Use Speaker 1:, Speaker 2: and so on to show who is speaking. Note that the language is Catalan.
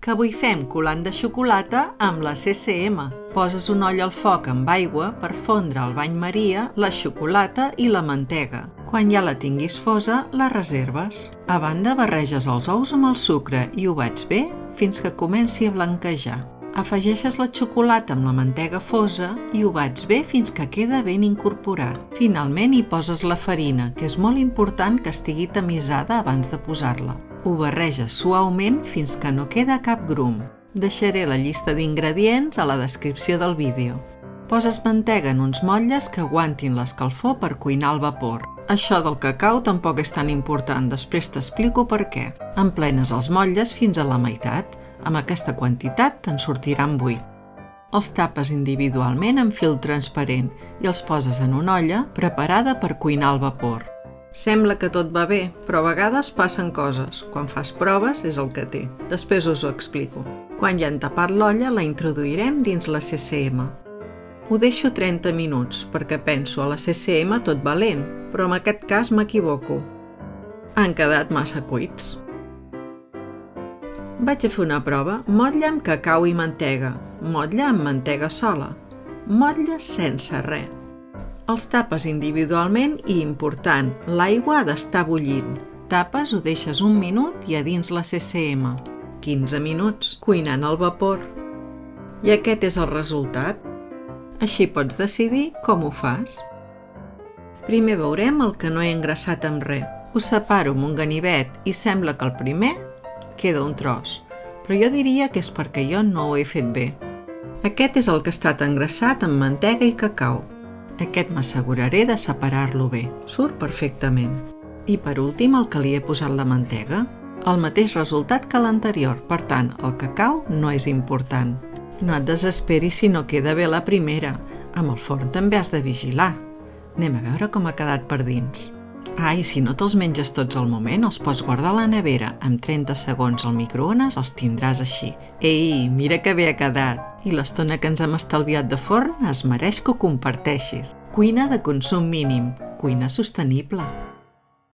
Speaker 1: que avui fem coulant de xocolata amb la CCM. Poses un olla al foc amb aigua per fondre al bany Maria la xocolata i la mantega. Quan ja la tinguis fosa, la reserves. A banda, barreges els ous amb el sucre i ho bats bé fins que comenci a blanquejar. Afegeixes la xocolata amb la mantega fosa i ho bats bé fins que queda ben incorporat. Finalment hi poses la farina, que és molt important que estigui tamisada abans de posar-la. Ho barreges suaument fins que no queda cap grum. Deixaré la llista d'ingredients a la descripció del vídeo. Poses mantega en uns motlles que aguantin l'escalfor per cuinar al vapor. Això del cacau tampoc és tan important, després t'explico per què. Emplenes els motlles fins a la meitat. Amb aquesta quantitat te'n sortiran 8. Els tapes individualment amb fil transparent i els poses en una olla preparada per cuinar al vapor. Sembla que tot va bé, però a vegades passen coses. Quan fas proves és el que té. Després us ho explico. Quan ja hem tapat l'olla, la introduirem dins la CCM. Ho deixo 30 minuts, perquè penso a la CCM tot va lent, però en aquest cas m'equivoco. Han quedat massa cuits. Vaig a fer una prova. Motlla amb cacau i mantega. Motlla amb mantega sola. Motlla sense res. Els tapes individualment i, important, l'aigua ha d'estar bullint. Tapes, ho deixes 1 minut i a dins la CCM. 15 minuts, cuinant al vapor. I aquest és el resultat. Així pots decidir com ho fas. Primer veurem el que no he engreixat amb res. Ho separo amb un ganivet i sembla que el primer queda un tros, però jo diria que és perquè jo no ho he fet bé. Aquest és el que ha estat engreixat amb mantega i cacau. Aquest m'asseguraré de separar-lo bé. Surt perfectament. I per últim el que li he posat la mantega. El mateix resultat que l'anterior, per tant, el cacau no és important. No et desesperis si no queda bé la primera. Amb el forn també has de vigilar. Anem a veure com ha quedat per dins. I si no te'ls menges tots al moment, els pots guardar a la nevera. Amb 30 segons al microones els tindràs així. Ei, mira que bé ha quedat! I l'estona que ens hem estalviat de forn es mereix que ho comparteixis. Cuina de consum mínim. Cuina sostenible.